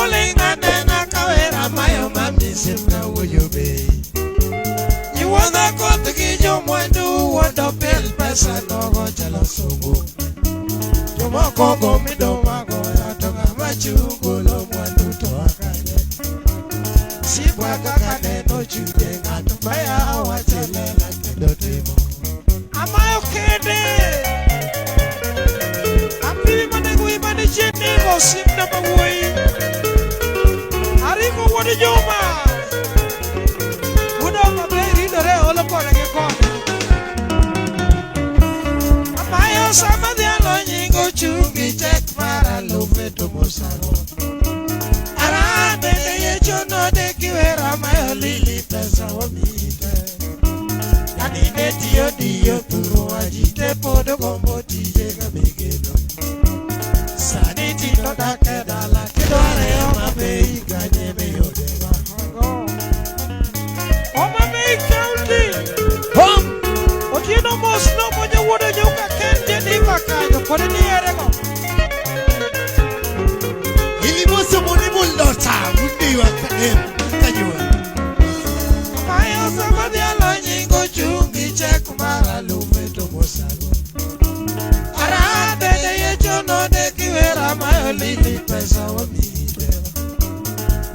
Molinga nena kawera mayo mami simna wuyobe. You wanna go to get your mwandu wanda pel pesa nogo chala sungu. Joma kogo mido mago ya toga machungu lo mwandu to akanye. Sibwa kakane no chude ngatu baya wachelela kido timo. Amayo kede. Api manegui mani chini go simna mawui. Ariko wadi joma. Udo maberi dore olo kore ke kore. Amayo sama dialo nyingo chungi chek mara lupe to mosaro. Arande ye chono de kiwera mayo lili pesa wamite. Yani ne dio puro ajite podo kombo tije kamigeno. Sani tino da kedala kidore oma bei ganye me yodeva. Oma bei county. Hom. Okino mos no moja wodo joka kente di makayo kore ni erego. Ili moso moni bullota mundi wa kanywa. Mayo sama dia lo nyingo chungi chek mara lume to mosago. Arade de ye chono de kiwera mayo lili pesa wamite.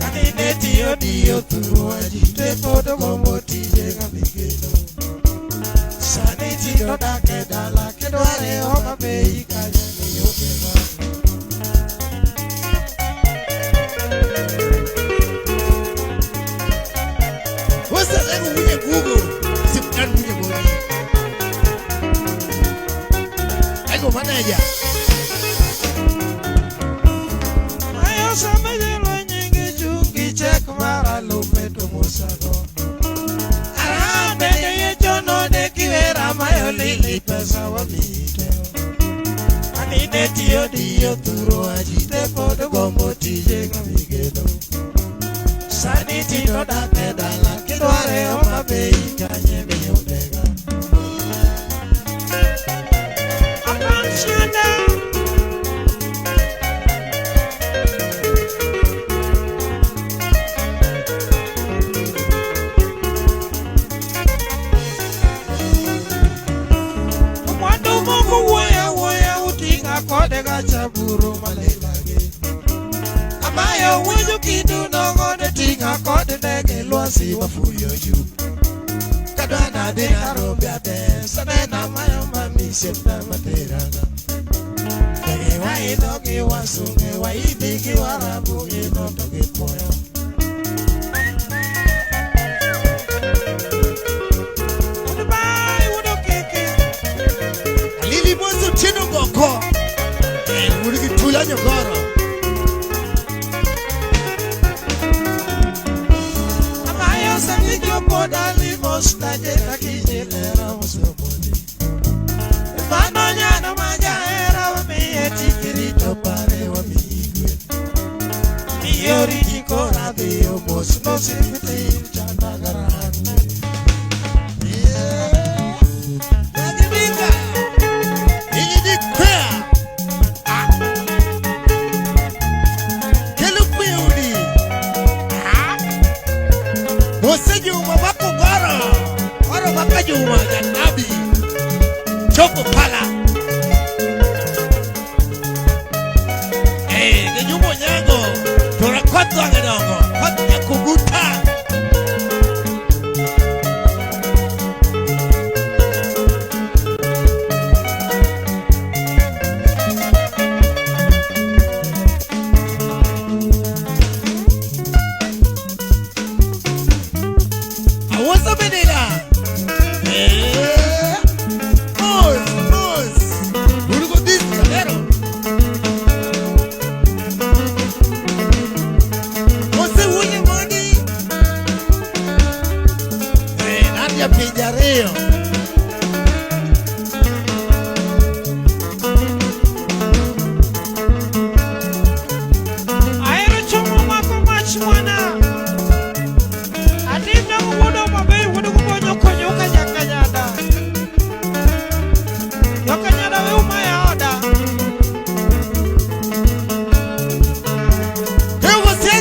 Kani ne dio turu ajite podo kombo tije kamigeno. Sani tino da kedala kedware oma bei kanya ni yobeba. Wasa lego mwenye Google sipan mwenye bodi. Ego manager. Mayo sama jelo nyingi chungi chek mara lume to mosago. Arande ye chono de kiwera mayo lili pesa wamite. Ani ne dio turo ajite podo gombo tije kamigeno. Sani tino da pedala kidware oma bei kanye me yodega. Apanshana. Mwando mongo woya utinga kodega chaburu malelage. Amayo wuju kidu nongo de tinga kode nege luasi wafuyo yu. Kadwana de arobia de sanena mayo mami septa materana. Kage wai dogi wasunge wai bigi warabu ino toge poyo. Udubai udo keke. Alili mozo chino goko. Urigi tula nyogoro. Poda limos na jeka kijilera musopodi. Mano nyana majaera wa mieti kirito pare wa miigwe. Miyori jikora diyo mos no sipiti chanda garane. Nagibika Iji kwea Kelu kweudi Mose juma wako goro waka juma janabi Choko pala Ge jumo nyango Tora koto angedongo Koto ya kuguta Awasa benela Urugo dis calero Ose huye moni Nadia Pijareo Aero chomo mako machwana Adina wudo mabe wudo kukonyo konyo kanyakanyada Yokanyada we umaya oda Ewa si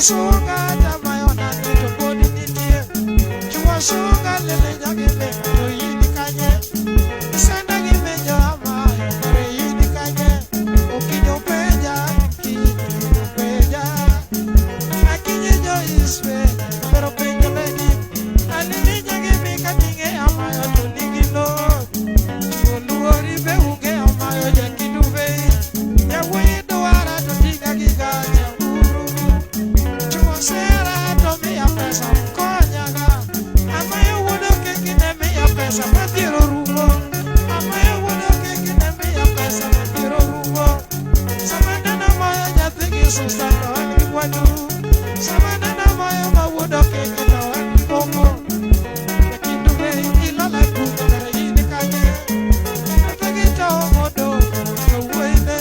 sunga tamayona to body nitie. Chua sunga lele jage me to yini kanye. Senda gi mejo ama kare yini kanye. Okinyo peja, kinyo peja. Akinye jo iswe, pero penjo legi. Alini jage me katinge ama yo to nigi no. Oluori be uge ama yo jakidu be. Ya wei doara to tiga giga jamburu. Chua sera to mi apesa konyaga. Ama yo wodo kekine mi apesa matiro rumo. Ama yo wodo kekine mi apesa matiro rumo. Samandana maya jatigi susano angi wadu. Samandana maya ma wodo kekine angi bongo. Yakindu be ilola kukara yini kanye. Nafagita omodo yo wende.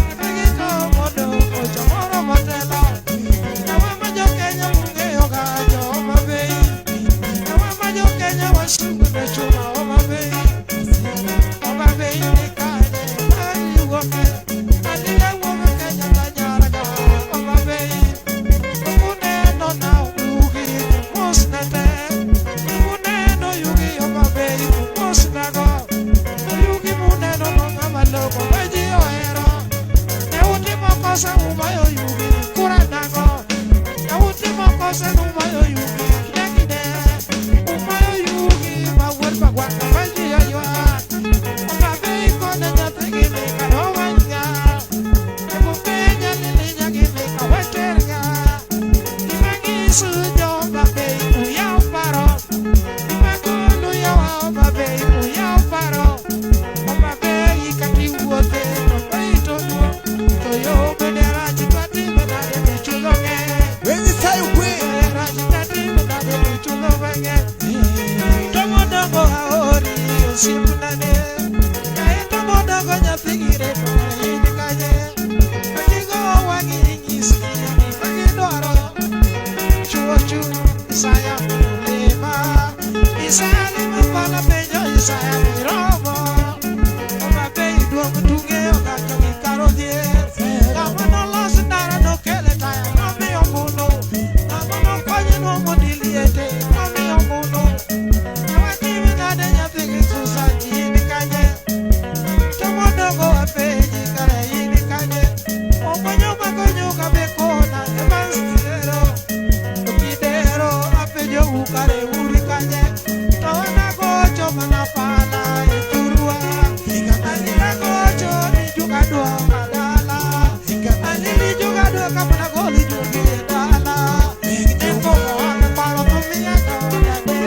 Nafagita omodo ojo moro motelo. Nawa majo Kenya munge yoga jo mabei. Nawa majo Kenya wasungu de chuma o mabei. O mabei ni kanye mani woke. Adile woke Kenya tanyaraga o mabei. Ukune no na ugi musnete. Ukune no yugi o mabei musnago. Yugi mune no ngama logo veji oero. Ne ultimo cosa umayo yugi kuranago. Ne ultimo cosa umayo yugi kidakide. Umayo yugi mawurpa gwaka veji oyo. Omabei kone nyatigi mika rovanya. Ebupenya lilinya gimika weterga. Imagi sujo mabei uyao paro. Imagulu yawa omabei uyao paro. Omabei kati uote no beito nuo. Toyo bedera jipati bedare bichulo nge. When you say we, Bedera jipati bedare bichulo venge. Tomo dongo haori osimulane. Kae tomo dongo nyathigire tokare yini kanye. Akigo wangi ingisi nagi dwaro. Chuochu Isaya lima. Isaya lima pala penjo Isaya miromo. Omabei duong tunge okacho gikaro dhier. Kama noloso ndara nokele taya nomiyo mulo. Kama nokonye nuomo diliete nomiyo mulo. Nawatimi nade nyathigi Susan yini kanye. Tomo dongo wapenji kare yini kanye. Okonyo makonyo kabekona emanstero. Okidero apenjo ukare uri kanye. Tawana gocho manapala iturua. Anila gocho ni juga dua kadala. Anili juga dua kapana goli jugi dala. Tempo moana paro tumia kaunade.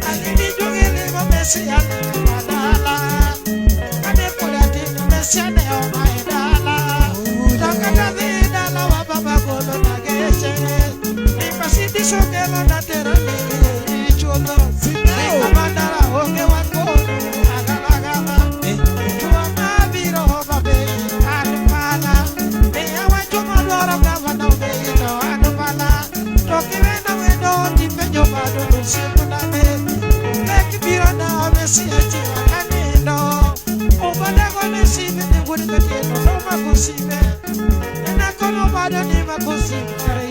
Anili jugi lima mesiane kadala. Ane pulati mesiane omai dala. Takata vidala wababa golo nageche. Nipasiti sokelo natera nili chulo. Nikamandara onge wangolo agalagala. Chua mabiro mabei anupala. Meya wachuma dwaro gavana ubeito anupala. Toki wena wendo tipenjo bado nusimu name. Leki biro na mesiya chiwa kanindo. Obadago nesime ni wuri katino no makusime. Enakono bado ni makusime kare